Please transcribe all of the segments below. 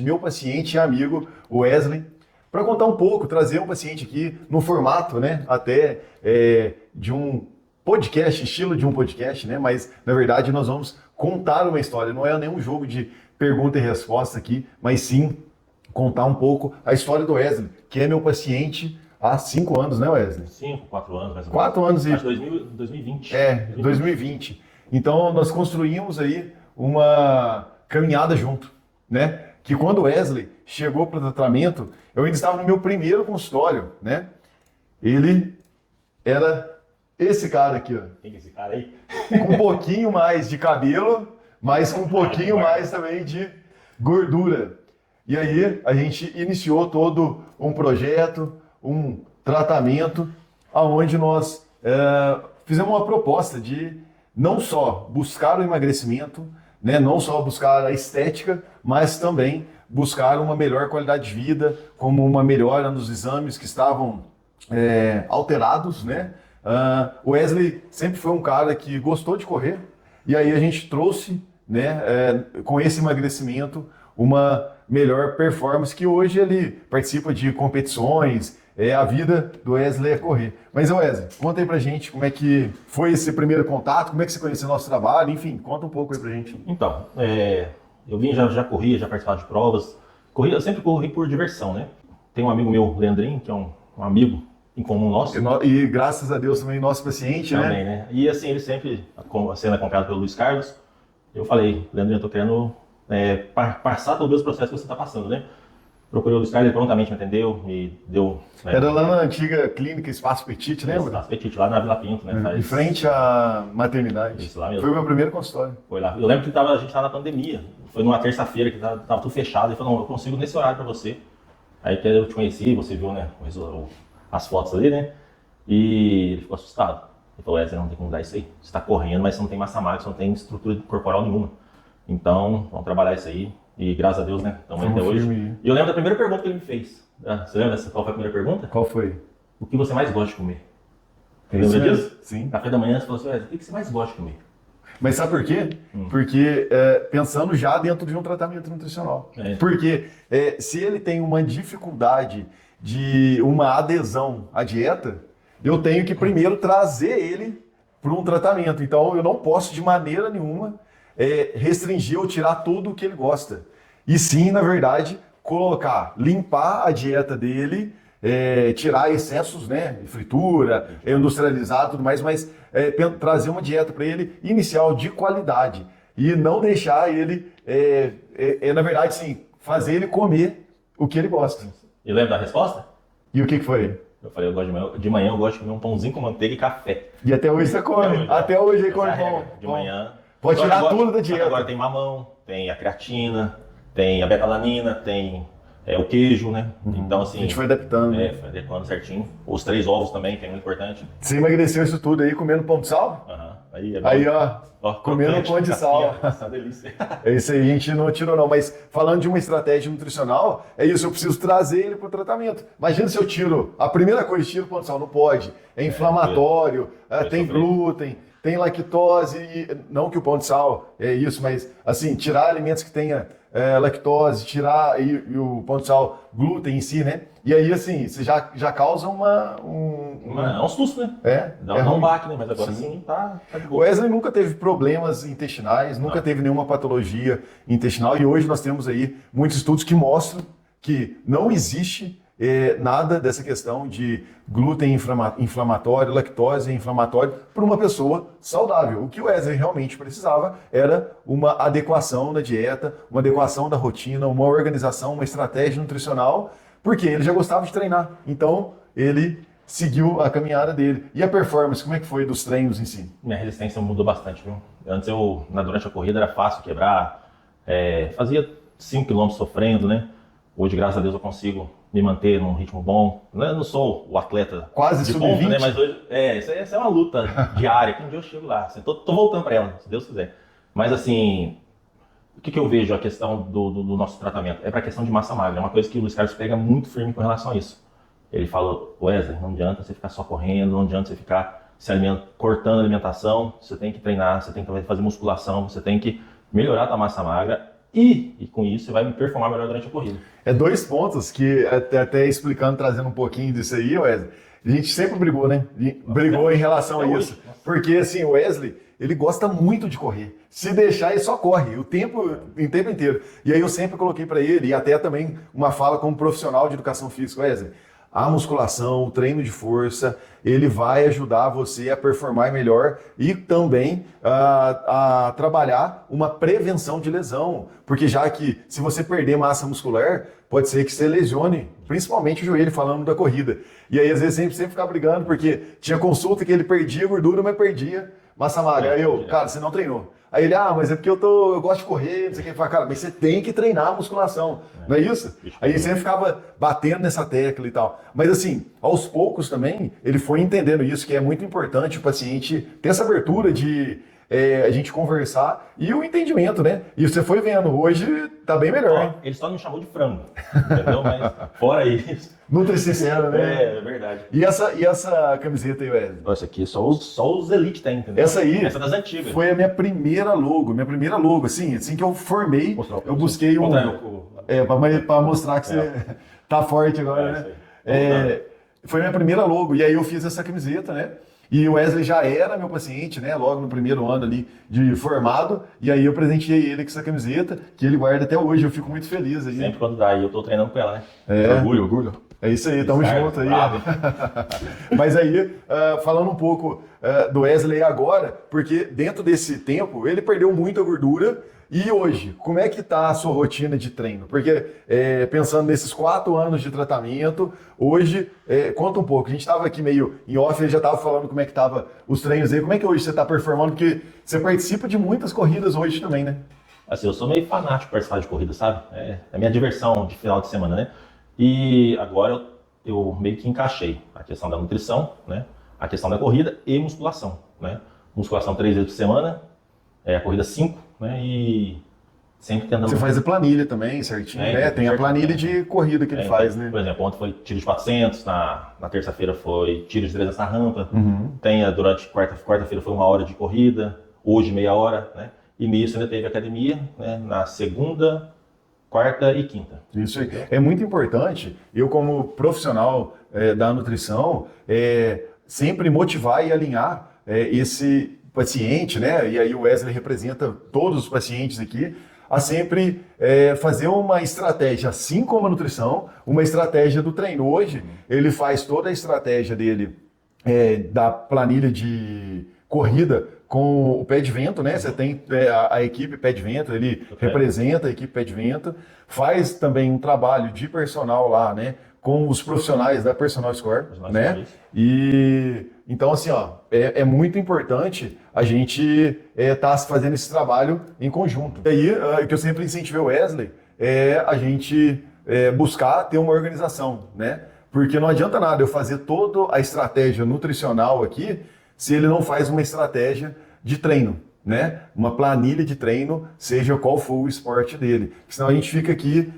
meu paciente e amigo Wesley, para contar um pouco, trazer um paciente aqui no formato, né, até de um podcast, estilo de um podcast, né, mas na verdade nós vamos contar uma história, não é nenhum jogo de pergunta e resposta aqui, mas sim contar um pouco a história do Wesley, que é meu paciente há 5 anos, né, Wesley? 5, 4 anos, mais ou menos. 4 anos e... Acho que 2020. 2020. Então nós construímos aí uma caminhada junto, né? Que quando o Wesley chegou para o tratamento, eu ainda estava no meu primeiro consultório, né? Ele era esse cara aqui, ó. Quem é esse cara aí? Com um pouquinho mais de cabelo, mas com um pouquinho mais também de gordura. E aí a gente iniciou todo um projeto, um tratamento, aonde nós fizemos uma proposta de não só buscar o emagrecimento, né, não só buscar a estética, mas também buscar uma melhor qualidade de vida, como uma melhora nos exames que estavam alterados, né? O Wesley sempre foi um cara que gostou de correr, e aí a gente trouxe, né, com esse emagrecimento, uma melhor performance, que hoje ele participa de competições, a vida do Wesley é correr. Mas Wesley, conta aí pra gente como é que foi esse primeiro contato, como é que você conheceu o nosso trabalho, enfim, conta um pouco aí pra gente. Então, eu já corria, já participava de provas. Eu sempre corri por diversão, né? Tem um amigo meu, Leandrinho, que é um amigo em comum nosso. E graças a Deus também nosso paciente, também, né? E assim, ele sempre sendo acompanhado pelo Luiz Carlos. Eu falei, Leandrinho, eu tô querendo passar pelo mesmo processo que você tá passando, né? Procurei o Luiz Carlos, ele prontamente me atendeu, me deu... Era lá na antiga clínica Espaço Petit, lembra? Espaço Petit, lá na Vila Pinto, né? Em frente à maternidade. Isso lá mesmo. Foi o meu primeiro consultório. Foi lá. Eu lembro que a gente tava na pandemia. Foi numa terça-feira que tava tudo fechado. Ele falou, não, eu consigo nesse horário pra você. Aí que eu te conheci, você viu, né, as fotos ali, né? E ele ficou assustado. Ele falou, Wesley, não tem como dar isso aí. Você tá correndo, mas você não tem massa magra, você não tem estrutura corporal nenhuma. Então, vamos trabalhar isso aí. E graças a Deus, né, estamos até hoje. E eu lembro da primeira pergunta que ele me fez. Você lembra qual foi a primeira pergunta? Qual foi? O que você mais gosta de comer? Você lembra disso? Sim. Café da manhã, você falou assim, Wesley, o que você mais gosta de comer? Mas sabe por quê? Porque pensando já dentro de um tratamento nutricional. Porque se ele tem uma dificuldade de uma adesão à dieta, eu tenho que primeiro trazer ele para um tratamento. Então eu não posso de maneira nenhuma restringir ou tirar tudo o que ele gosta. E sim, na verdade, limpar a dieta dele, tirar excessos, né, fritura, industrializado, tudo mais, mas trazer uma dieta para ele inicial de qualidade e não deixar ele, na verdade, sim, fazer ele comer o que ele gosta. E lembra da resposta? E o que foi? Eu falei, de manhã eu gosto de comer um pãozinho com manteiga e café. E até hoje você come. Até hoje ele come pão. De manhã. Pode tirar tudo da dieta. Agora tem mamão, tem a creatina, tem a betalanina, tem o queijo, né? Então, assim... A gente foi adaptando. Foi adequando certinho. Os 3 ovos também, que é muito importante. Você emagreceu isso tudo aí comendo pão de sal? Aham. Aí, ó, comendo pão de sal. Nossa, delícia. É isso aí, a gente não tirou não, mas falando de uma estratégia nutricional, é isso, eu preciso trazer ele para o tratamento. Imagina se eu tiro, a primeira coisa, tiro o pão de sal, não pode, é inflamatório, tem glúten, tem lactose, não que o pão de sal é isso, mas assim, tirar alimentos que tenha lactose, tirar e o pão de sal, glúten em si, né? E aí, assim, você já causa É um susto, né? Dá um baque, né? Mas agora sim tá de boa. O Wesley nunca teve problemas intestinais, nunca teve nenhuma patologia intestinal, e hoje nós temos aí muitos estudos que mostram que não existe nada dessa questão de glúten inflamatório, lactose inflamatório para uma pessoa saudável. O que o Wesley realmente precisava era uma adequação da dieta, uma adequação da rotina, uma organização, uma estratégia nutricional, porque ele já gostava de treinar. Então, ele seguiu a caminhada dele. E a performance, como é que foi dos treinos em si? Minha resistência mudou bastante, viu? Antes durante a corrida era fácil quebrar, fazia 5 km sofrendo, né? Hoje, graças a Deus, eu consigo me manter num ritmo bom. Eu não sou o atleta quase de ponta, sub-20, né? Mas hoje, isso é uma luta diária, que um dia eu chego lá. Assim, tô voltando para ela, se Deus quiser. Mas assim, o que eu vejo a questão do nosso tratamento? É para a questão de massa magra. É uma coisa que o Luiz Carlos pega muito firme com relação a isso. Ele fala, Wesley, não adianta você ficar só correndo, não adianta você ficar cortando a alimentação, você tem que treinar, você tem que fazer musculação, você tem que melhorar a tua massa magra e com isso você vai performar melhor durante a corrida. É 2 pontos que, até explicando, trazendo um pouquinho disso aí, Wesley, a gente sempre brigou, né? Brigou em relação a isso. Porque, assim, o Wesley, ele gosta muito de correr. Se deixar, ele só corre, o tempo inteiro. E aí eu sempre coloquei para ele, e até também uma fala como profissional de educação física, Wesley, a musculação, o treino de força, ele vai ajudar você a performar melhor e também a trabalhar uma prevenção de lesão. Porque já que se você perder massa muscular, pode ser que você lesione, principalmente o joelho, falando da corrida. E aí, às vezes, sempre ficava brigando, porque tinha consulta que ele perdia gordura, mas perdia massa magra. Aí eu, cara, você não treinou. Aí ele, mas é porque eu gosto de correr, não sei o que. Eu falei, cara, mas você tem que treinar a musculação, não é isso? Aí ele sempre ficava batendo nessa tecla e tal. Mas assim, aos poucos também, ele foi entendendo isso, que é muito importante o paciente ter essa abertura de a gente conversar e o entendimento, né? E você foi vendo, hoje tá bem melhor, hein? Ele só não me chamou de frango, entendeu? Mas fora isso... Nutri sincero, né? É verdade. E essa camiseta aí, Wesley? Essa aqui só os Elite tem, entendeu? Essa aí essa das antigas. Foi a minha primeira logo, assim que eu formei, eu busquei para mostrar que você tá forte agora, né? Foi a minha primeira logo, e aí eu fiz essa camiseta, né? E o Wesley já era meu paciente, né? Logo no primeiro ano ali de formado, e aí eu presenteei ele com essa camiseta, que ele guarda até hoje, eu fico muito feliz aí. Sempre quando dá, e eu tô treinando com ela, né? Orgulho. É isso aí, tamo junto aí. Mas aí, falando um pouco do Wesley agora, porque dentro desse tempo ele perdeu muita gordura. E hoje, como é que tá a sua rotina de treino? Porque pensando nesses 4 anos de tratamento, hoje, conta um pouco. A gente estava aqui meio em off, ele já estava falando como é que tava os treinos aí. Como é que hoje você está performando? Porque você participa de muitas corridas hoje também, né? Assim, eu sou meio fanático por participar de corrida, sabe? É a minha diversão de final de semana, né? E agora eu meio que encaixei a questão da nutrição, né? A questão da corrida e musculação, né? Musculação 3 vezes por semana, a corrida 5, né? E sempre tentando... Você faz a planilha também, certinho, né? Tem a planilha de corrida que ele faz, né? Por exemplo, ontem foi tiro de 400, na terça-feira foi tiro de 300 na rampa, durante quarta-feira foi 1 hora de corrida, hoje meia hora, né? E nisso ainda teve academia, né? Na segunda, quarta e quinta. Isso aí. É muito importante, eu como profissional da nutrição, sempre motivar e alinhar esse paciente, né? E aí o Wesley representa todos os pacientes aqui, a sempre fazer uma estratégia, assim como a nutrição, uma estratégia do treino. Hoje, ele faz toda a estratégia dele da planilha de corrida com o Pé de Vento, né? Você tem a equipe Pé de Vento, ele representa a equipe Pé de Vento, faz também um trabalho de personal lá, né? Com os profissionais da Personal Score, né? E então, assim, é muito importante a gente tá fazendo esse trabalho em conjunto. E aí, o que eu sempre incentivei o Wesley é a gente buscar ter uma organização, né? Porque não adianta nada eu fazer toda a estratégia nutricional aqui se ele não faz uma estratégia de treino, né? Uma planilha de treino, seja qual for o esporte dele. Senão a gente fica aqui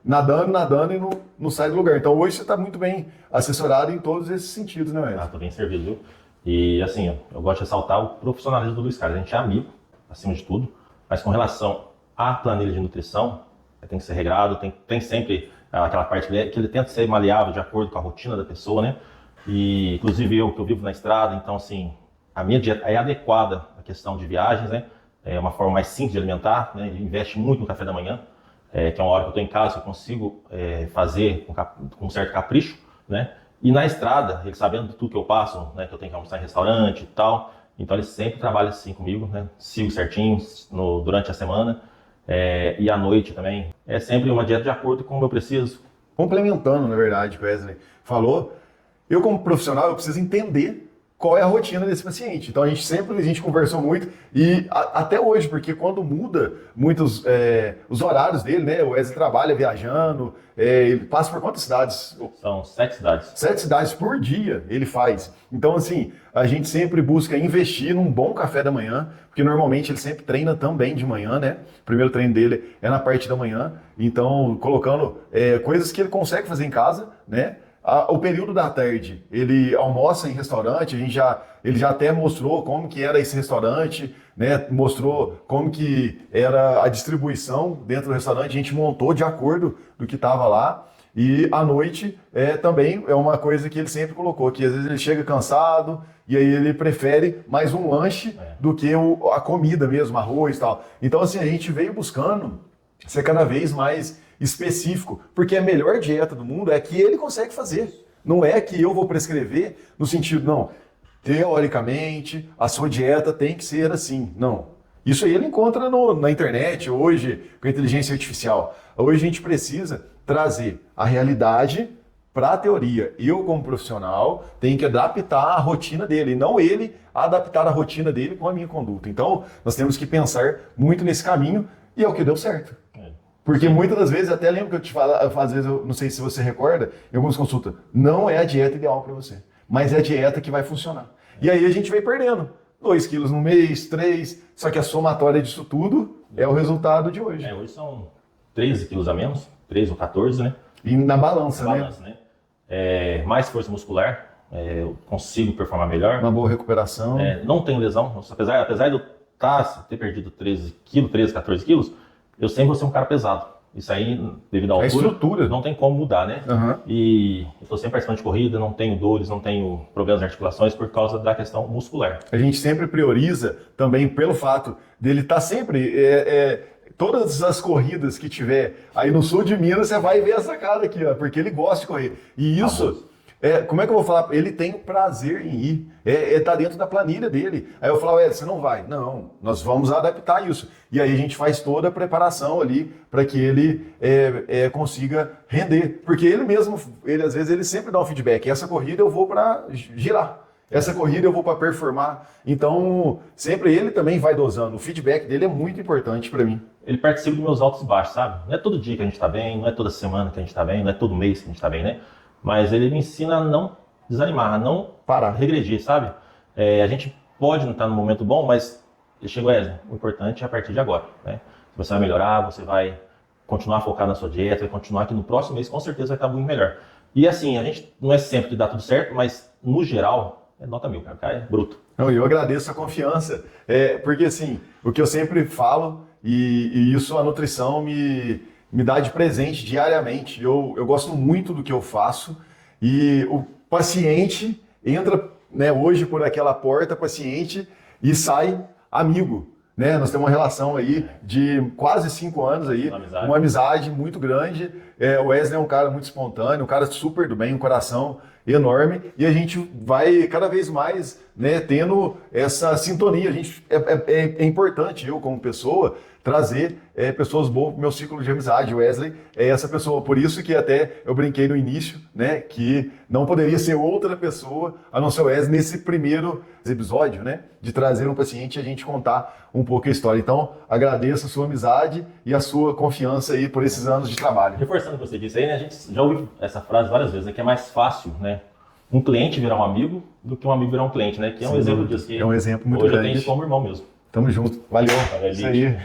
nadando e não sai do lugar. Então hoje você está muito bem assessorado em todos esses sentidos, né, Wesley? Estou bem servido, viu? E assim, eu gosto de ressaltar o profissionalismo do Luiz Carlos. A gente é amigo, acima de tudo, mas com relação à planilha de nutrição, tem que ser regrado, tem sempre aquela parte que ele tenta ser maleável de acordo com a rotina da pessoa, né? E inclusive que eu vivo na estrada, então assim, a minha dieta é adequada à questão de viagens, né? É uma forma mais simples de alimentar, né? Ele investe muito no café da manhã, que é uma hora que eu estou em casa, que eu consigo fazer com um certo capricho, né? E na estrada, ele sabendo de tudo que eu passo, né? Que eu tenho que almoçar em restaurante e tal, então ele sempre trabalha assim comigo, né? Sigo certinho durante a semana e à noite também. É sempre uma dieta de acordo com o que eu preciso. Complementando, na verdade, Wesley falou, eu como profissional, eu preciso entender qual é a rotina desse paciente. Então a gente conversou muito e até hoje, porque quando muda muitos os horários dele, né? O Wesley trabalha viajando, ele passa por quantas cidades? São 7 cidades. 7 cidades por dia ele faz. Então assim, a gente sempre busca investir num bom café da manhã, porque normalmente ele sempre treina também de manhã, né? O primeiro treino dele é na parte da manhã, então colocando coisas que ele consegue fazer em casa, né? O período da tarde, ele almoça em restaurante, ele já até mostrou como que era esse restaurante, né? Mostrou como que era a distribuição dentro do restaurante, a gente montou de acordo do que estava lá. E à noite também é uma coisa que ele sempre colocou, que às vezes ele chega cansado e aí ele prefere mais um lanche do que a comida mesmo, arroz e tal. Então assim, a gente veio buscando ser cada vez mais específico, porque a melhor dieta do mundo é que ele consegue fazer. Não é que eu vou prescrever no sentido, não, teoricamente a sua dieta tem que ser assim. Não. Isso aí ele encontra na internet hoje, com a inteligência artificial. Hoje a gente precisa trazer a realidade para a teoria. Eu, como profissional, tenho que adaptar a rotina dele, e não ele adaptar a rotina dele com a minha conduta. Então, nós temos que pensar muito nesse caminho, e é o que deu certo. Porque muitas das vezes, até lembro que eu te falo, às vezes, eu não sei se você recorda, em algumas consultas, não é a dieta ideal para você, mas é a dieta que vai funcionar. E aí a gente vem perdendo 2 quilos no mês, 3, só que a somatória disso tudo é o resultado de hoje. Hoje são 13 quilos a menos, 13 ou 14, né? E na balança, né? Mais força muscular, eu consigo performar melhor. Uma boa recuperação. Não tenho lesão, apesar de eu ter perdido 13 quilos, 13, 14 quilos, eu sempre vou ser um cara pesado. Isso aí, devido à altura, estrutura. Não tem como mudar, né? Uhum. E eu estou sempre participando de corrida, não tenho dores, não tenho problemas de articulações por causa da questão muscular. A gente sempre prioriza também pelo fato dele estar sempre... todas as corridas que tiver aí no sul de Minas, você vai ver essa cara aqui, ó, porque ele gosta de correr. E isso... como é que eu vou falar? Ele tem prazer em ir. Tá dentro da planilha dele. Aí eu falo, você não vai. Não, nós vamos adaptar isso. E aí a gente faz toda a preparação ali para que ele consiga render. Porque ele mesmo, às vezes, ele sempre dá um feedback. Essa corrida eu vou para girar. Essa corrida eu vou para performar. Então, sempre ele também vai dosando. O feedback dele é muito importante para mim. Ele participa dos meus altos e baixos, sabe? Não é todo dia que a gente tá bem, não é toda semana que a gente tá bem, não é todo mês que a gente tá bem, né? Mas ele me ensina a não desanimar, a não parar, regredir, sabe? A gente pode não estar no momento bom, mas chegou, o importante é a partir de agora, né? Você vai melhorar, você vai continuar focado na sua dieta, vai continuar que no próximo mês com certeza vai estar muito melhor. E assim, a gente não é sempre que dá tudo certo, mas no geral, nota 1000, cara, é bruto. Não, eu agradeço a confiança, porque assim, o que eu sempre falo, e isso a nutrição me dá de presente diariamente. Eu gosto muito do que eu faço e o paciente entra, né, hoje por aquela porta, paciente, e sai amigo. Né? Nós temos uma relação aí de quase 5 anos aí, uma amizade muito grande. O Wesley é um cara muito espontâneo, um cara super do bem, um coração enorme, e a gente vai cada vez mais, né, tendo essa sintonia. É importante eu, como pessoa, trazer pessoas boas para o meu ciclo de amizade. O Wesley é essa pessoa, por isso que até eu brinquei no início, né, que não poderia ser outra pessoa a não ser o Wesley nesse primeiro episódio, né, de trazer um paciente e a gente contar um pouco a história. Então, agradeço a sua amizade e a sua confiança aí por esses anos de trabalho. Reforçando o que você disse aí, né, a gente já ouviu essa frase várias vezes, né, que é mais fácil, né, um cliente virar um amigo do que um amigo virar um cliente, né, que é um exemplo disso que é um exemplo muito hoje grande. eu tenho ele como irmão mesmo. Tamo junto. Valeu. Valeu. Isso aí.